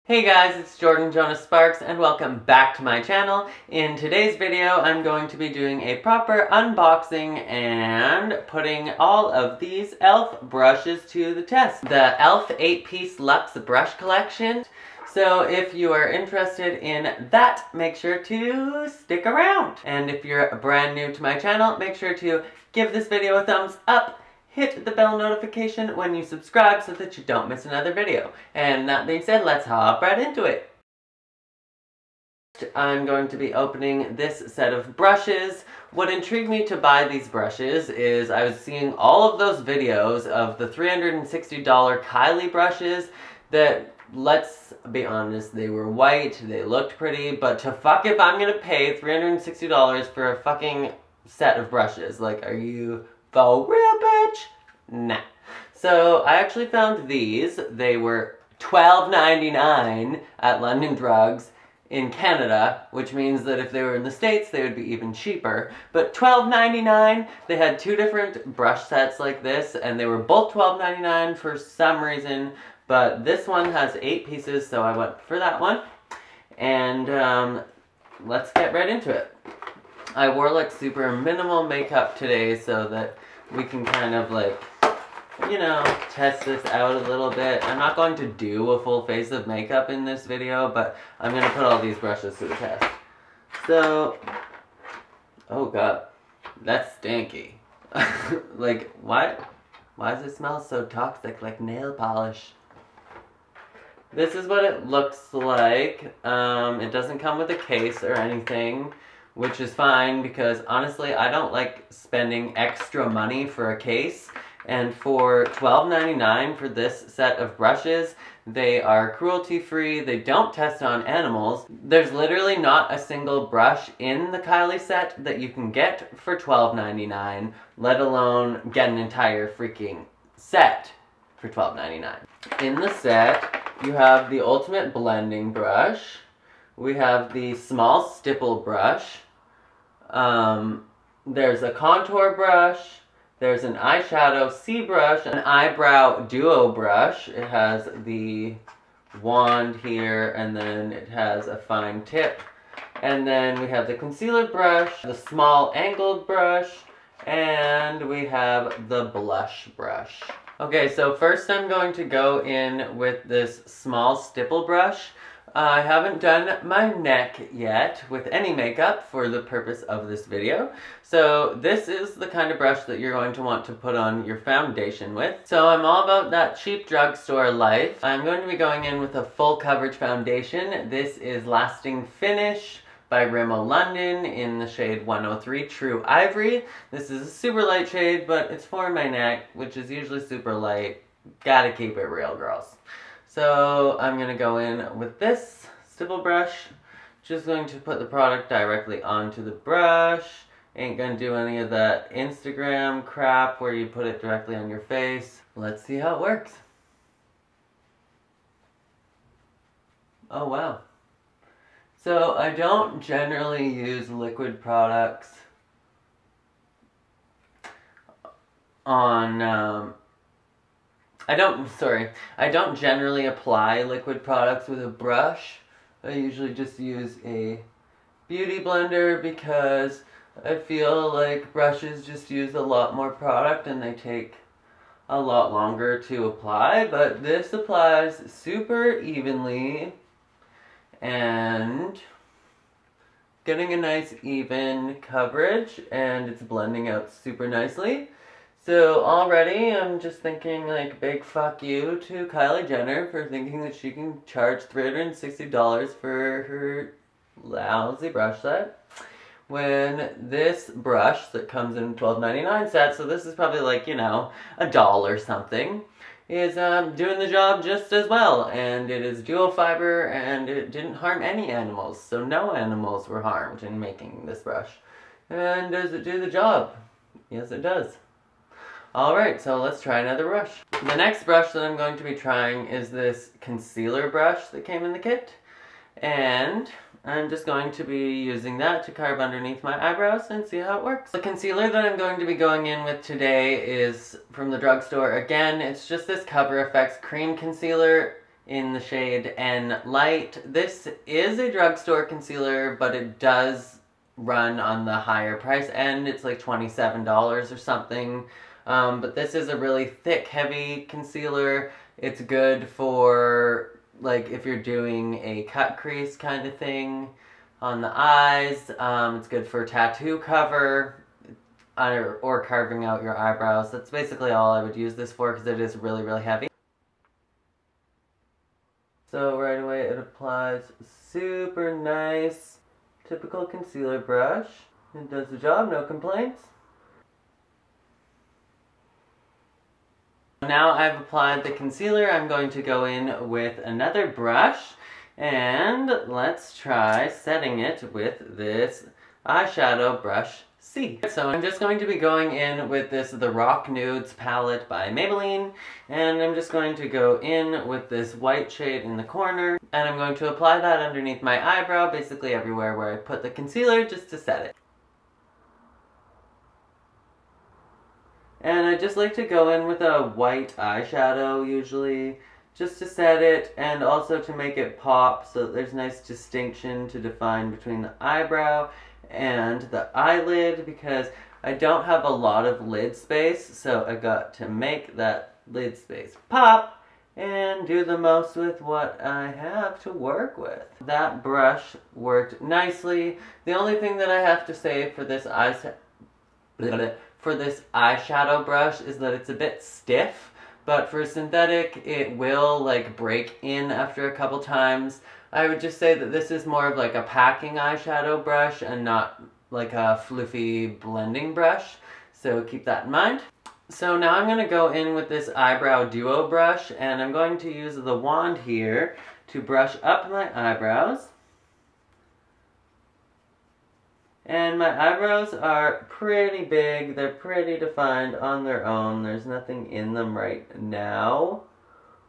Hey guys, it's Jordan Jonas Sparks and welcome back to my channel. In today's video, I'm going to be doing a proper unboxing and putting all of these e.l.f. brushes to the test. The e.l.f. 8-piece Luxe brush collection. So if you are interested in that, make sure to stick around. And if you're brand new to my channel, make sure to give this video a thumbs up. Hit the bell notification when you subscribe so that you don't miss another video. And that being said, let's hop right into it. I'm going to be opening this set of brushes. What intrigued me to buy these brushes is I was seeing all of those videos of the $360 Kylie brushes that, let's be honest, they were white, they looked pretty, but to fuck if I'm gonna pay $360 for a fucking set of brushes. Like, are you for real, bitch? Nah. So I actually found these. They were $12.99 at London Drugs in Canada, which means that if they were in the States, they would be even cheaper. But $12.99, they had two different brush sets like this, and they were both $12.99 for some reason, but this one has 8 pieces, so I went for that one. And let's get right into it. I wore like super minimal makeup today so that we can kind of like, you know, test this out a little bit. I'm not going to do a full face of makeup in this video, but I'm going to put all these brushes to the test. So, oh god, that's stinky. Like, why does it smell so toxic, like nail polish? This is what it looks like. It doesn't come with a case or anything, which is fine because honestly I don't like spending extra money for a case. And for $12.99 for this set of brushes, they are cruelty-free, they don't test on animals. There's literally not a single brush in the Kylie set that you can get for $12.99, let alone get an entire freaking set for $12.99. In the set, you have the ultimate blending brush, we have the small stipple brush, there's a contour brush, there's an eyeshadow C brush, an eyebrow duo brush. It has the wand here, and then it has a fine tip. And then we have the concealer brush, the small angled brush, and we have the blush brush. Okay, so first I'm going to go in with this small stipple brush. I haven't done my neck yet with any makeup for the purpose of this video. So this is the kind of brush that you're going to want to put on your foundation with. So I'm all about that cheap drugstore life. I'm going to be going in with a full coverage foundation. This is Lasting Finish by Rimmel London in the shade 103 True Ivory. This is a super light shade, but it's for my neck, which is usually super light. Gotta keep it real, girls. So I'm going to go in with this stipple brush, just going to put the product directly onto the brush. Ain't going to do any of that Instagram crap where you put it directly on your face. Let's see how it works. Oh wow. So I don't generally use liquid products on I don't generally apply liquid products with a brush. I usually just use a beauty blender because I feel like brushes just use a lot more product and they take a lot longer to apply, but this applies super evenly and getting a nice even coverage, and it's blending out super nicely. So already I'm just thinking like big fuck you to Kylie Jenner for thinking that she can charge $360 for her lousy brush set, when this brush that comes in $12.99 set, so this is probably like, you know, $1 or something, is doing the job just as well. And it is dual fiber and it didn't harm any animals, so no animals were harmed in making this brush. And does it do the job? Yes, it does. Alright, so let's try another brush. The next brush that I'm going to be trying is this concealer brush that came in the kit. And I'm just going to be using that to carve underneath my eyebrows and see how it works. The concealer that I'm going to be going in with today is from the drugstore. Again, it's just this Cover FX cream concealer. in the shade N Light. This is a drugstore concealer, but it does run on the higher price end. It's like $27 or something. But this is a really thick, heavy concealer. It's good for, like, if you're doing a cut crease kind of thing on the eyes. It's good for tattoo cover or carving out your eyebrows. That's basically all I would use this for because it is really, really heavy. So right away it applies super nice. Typical concealer brush. It does the job, no complaints. Now I've applied the concealer, I'm going to go in with another brush, and let's try setting it with this eyeshadow brush C. So I'm just going to be going in with this The Rock Nudes palette by Maybelline, and I'm just going to go in with this white shade in the corner, and I'm going to apply that underneath my eyebrow, basically everywhere where I put the concealer, just to set it. And I just like to go in with a white eyeshadow usually, just to set it and also to make it pop so that there's nice distinction to define between the eyebrow and the eyelid, because I don't have a lot of lid space, so I got to make that lid space pop and do the most with what I have to work with. That brush worked nicely. The only thing that I have to say for this eyeshadow brush is that it's a bit stiff, but for synthetic it will like break in after a couple times. I would just say that this is more of like a packing eyeshadow brush and not like a floofy blending brush, so keep that in mind. So now I'm going to go in with this eyebrow duo brush, and I'm going to use the wand here to brush up my eyebrows. And my eyebrows are pretty big, they're pretty defined on their own, there's nothing in them right now.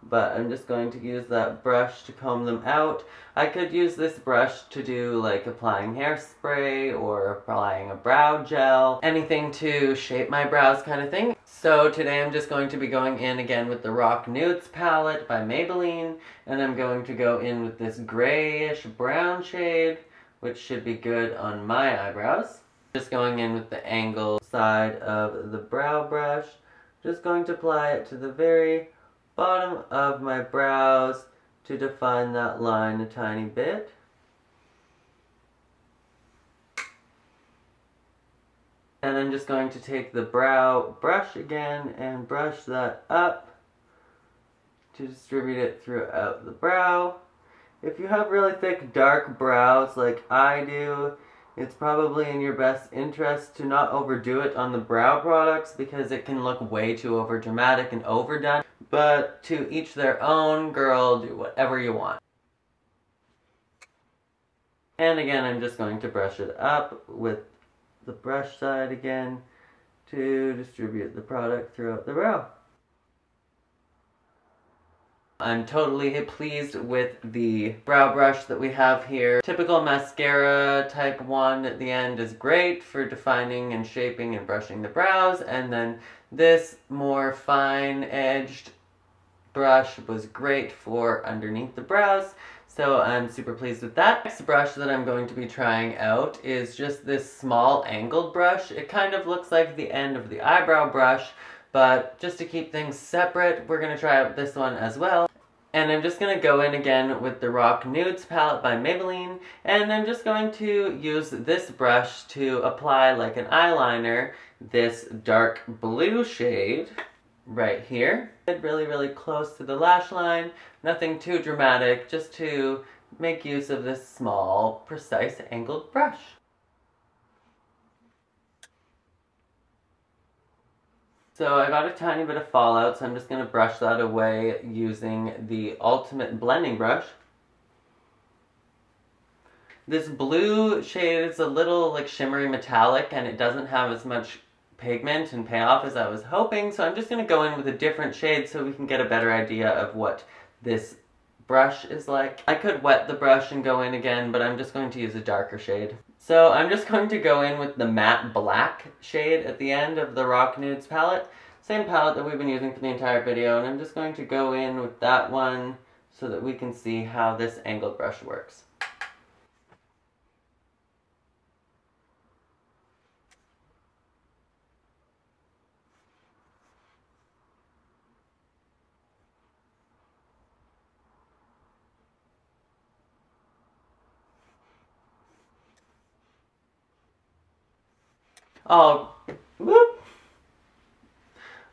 But I'm just going to use that brush to comb them out. I could use this brush to do like applying hairspray or applying a brow gel, anything to shape my brows kind of thing. So today I'm just going to be going in again with the Rock Nudes palette by Maybelline, and I'm going to go in with this grayish brown shade, which should be good on my eyebrows. Just going in with the angled side of the brow brush, just going to apply it to the very bottom of my brows to define that line a tiny bit. And I'm just going to take the brow brush again and brush that up to distribute it throughout the brow. If you have really thick dark brows like I do, it's probably in your best interest to not overdo it on the brow products because it can look way too overdramatic and overdone. But to each their own, girl, do whatever you want. And again, I'm just going to brush it up with the brush side again to distribute the product throughout the brow. I'm totally pleased with the brow brush that we have here. Typical mascara type one at the end is great for defining and shaping and brushing the brows, and then this more fine-edged brush was great for underneath the brows, so I'm super pleased with that. Next brush that I'm going to be trying out is just this small angled brush. It kind of looks like the end of the eyebrow brush, but just to keep things separate, we're going to try out this one as well. And I'm just going to go in again with the Rock Nudes palette by Maybelline, and I'm just going to use this brush to apply like an eyeliner, this dark blue shade right here. Really, really close to the lash line, nothing too dramatic, just to make use of this small, precise angled brush. So I got a tiny bit of fallout, so I'm just going to brush that away using the Ultimate Blending Brush. This blue shade is a little like shimmery metallic, and it doesn't have as much pigment and payoff as I was hoping, so I'm just going to go in with a different shade so we can get a better idea of what this brush is like. I could wet the brush and go in again, but I'm just going to use a darker shade. So I'm just going to go in with the matte black shade at the end of the Rock Nudes palette. Same palette that we've been using for the entire video, and I'm just going to go in with that one so that we can see how this angled brush works. Oh, whoop.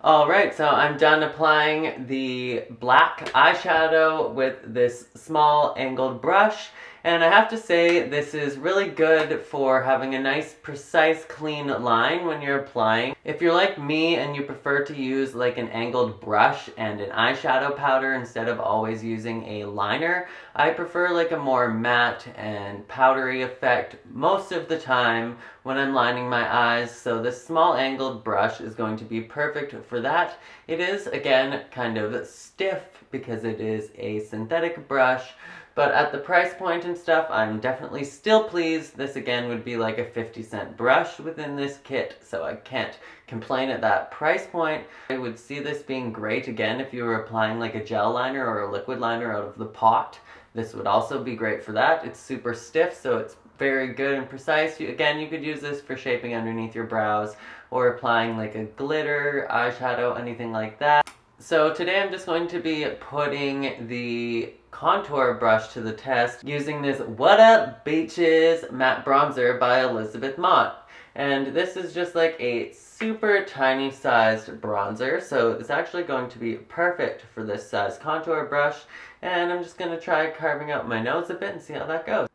Alright, so I'm done applying the black eyeshadow with this small angled brush, and I have to say this is really good for having a nice, precise, clean line when you're applying. If you're like me and you prefer to use like an angled brush and an eyeshadow powder instead of always using a liner, I prefer like a more matte and powdery effect most of the time when I'm lining my eyes, so this small angled brush is going to be perfect for that. It is, again, kind of stiff because it is a synthetic brush, but at the price point and stuff, I'm definitely still pleased. This, again, would be like a 50-cent brush within this kit, so I can't complain at that price point. I would see this being great, again, if you were applying like a gel liner or a liquid liner out of the pot. This would also be great for that. It's super stiff, so it's very good and precise. Again, you could use this for shaping underneath your brows or applying like a glitter eyeshadow, anything like that. So today I'm just going to be putting the contour brush to the test using this What Up Beaches Matte Bronzer by Elizabeth Mott. And this is just like a super tiny sized bronzer, so it's actually going to be perfect for this size contour brush. And I'm just going to try carving out my nose a bit and see how that goes.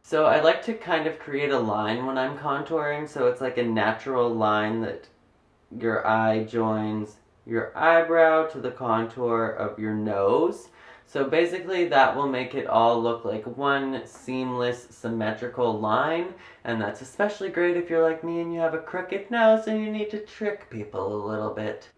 So I like to kind of create a line when I'm contouring, so it's like a natural line that your eye joins your eyebrow to the contour of your nose. So basically that will make it all look like one seamless, symmetrical line, and that's especially great if you're like me and you have a crooked nose and you need to trick people a little bit.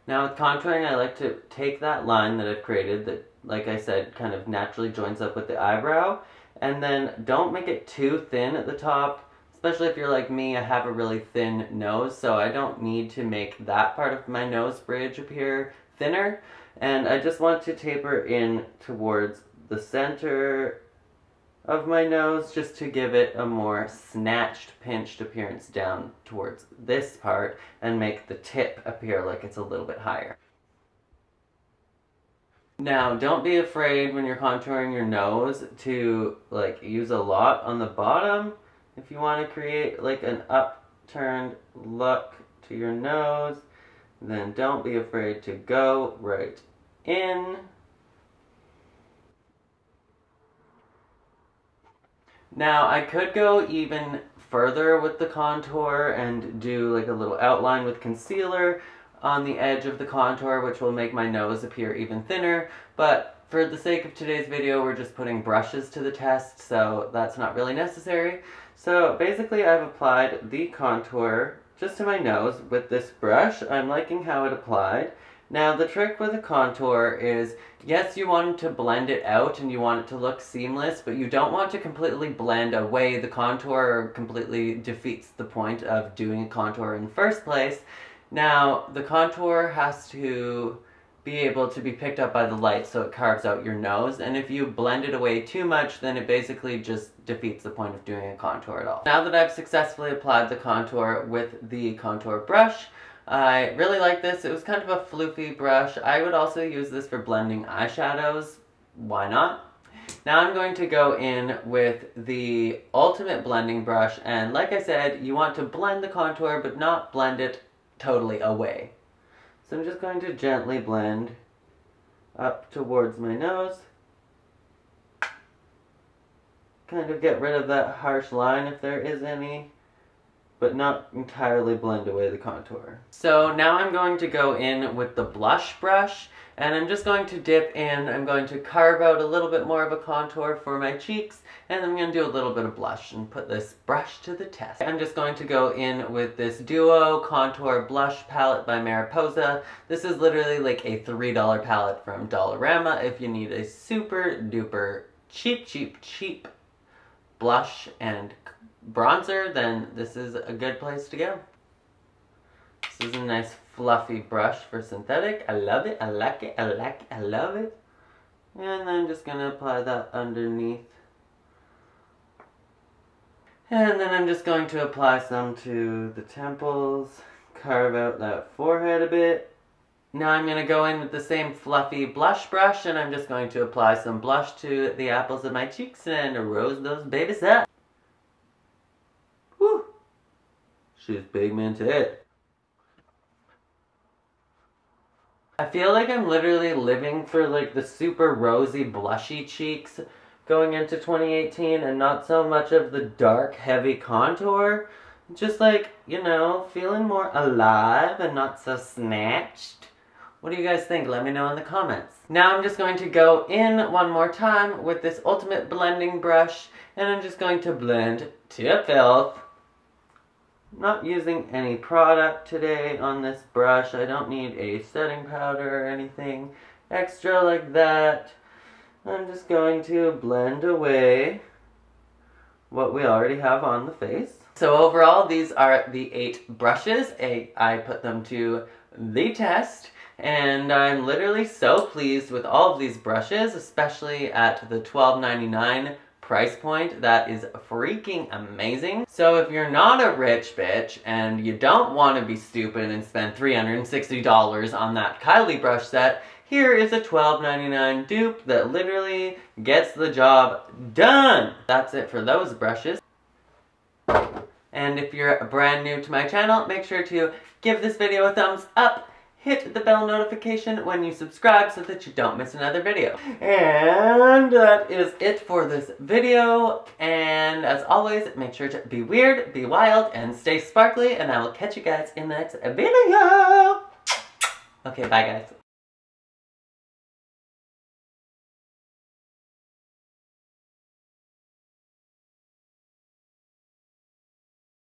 Now with contouring, I like to take that line that I've created that, like I said, kind of naturally joins up with the eyebrow, and then don't make it too thin at the top. Especially if you're like me, I have a really thin nose, so I don't need to make that part of my nose bridge appear thinner. And I just want to taper in towards the center of my nose just to give it a more snatched, pinched appearance down towards this part and make the tip appear like it's a little bit higher. Now, don't be afraid when you're contouring your nose to like use a lot on the bottom. If you want to create like an upturned look to your nose, then don't be afraid to go right in. Now, I could go even further with the contour and do like a little outline with concealer on the edge of the contour, which will make my nose appear even thinner, but for the sake of today's video, we're just putting brushes to the test, so that's not really necessary. So basically I've applied the contour just to my nose with this brush. I'm liking how it applied. Now the trick with a contour is, yes, you want to blend it out and you want it to look seamless, but you don't want to completely blend away the contour or completely defeats the point of doing a contour in the first place. Now the contour has to be able to be picked up by the light so it carves out your nose, and if you blend it away too much, then it basically just defeats the point of doing a contour at all. Now that I've successfully applied the contour with the contour brush, I really like this. It was kind of a floofy brush. I would also use this for blending eyeshadows. Why not? Now I'm going to go in with the Ultimate Blending Brush, and like I said, you want to blend the contour but not blend it totally away. So I'm just going to gently blend up towards my nose. Kind of get rid of that harsh line if there is any, but not entirely blend away the contour. So now I'm going to go in with the blush brush, and I'm just going to dip in. I'm going to carve out a little bit more of a contour for my cheeks, and I'm going to do a little bit of blush and put this brush to the test. I'm just going to go in with this Duo Contour Blush Palette by Mariposa. This is literally like a $3 palette from Dollarama if you need a super duper cheap blush and bronzer, then this is a good place to go. This is a nice fluffy brush for synthetic. I love it, I like it, I like it, I love it. And I'm just gonna apply that underneath. And then I'm just going to apply some to the temples, carve out that forehead a bit. Now I'm gonna go in with the same fluffy blush brush and I'm just going to apply some blush to the apples of my cheeks and rose those babies up. Woo! She's pigmented. I feel like I'm literally living for like the super rosy blushy cheeks going into 2018 and not so much of the dark heavy contour. Just like, you know, feeling more alive and not so snatched. What do you guys think? Let me know in the comments. Now I'm just going to go in one more time with this ultimate blending brush and I'm just going to blend to filth. Not using any product today on this brush. I don't need a setting powder or anything extra like that. I'm just going to blend away what we already have on the face. So overall, these are the 8 brushes. I put them to the test, and I'm literally so pleased with all of these brushes, especially at the $12.99 price point. That is freaking amazing. So if you're not a rich bitch and you don't want to be stupid and spend $360 on that Kylie brush set, here is a $12.99 dupe that literally gets the job done. That's it for those brushes. And if you're brand new to my channel, make sure to give this video a thumbs up. Hit the bell notification when you subscribe so that you don't miss another video. And that is it for this video. And as always, make sure to be weird, be wild, and stay sparkly. And I will catch you guys in the next video. Okay, bye guys.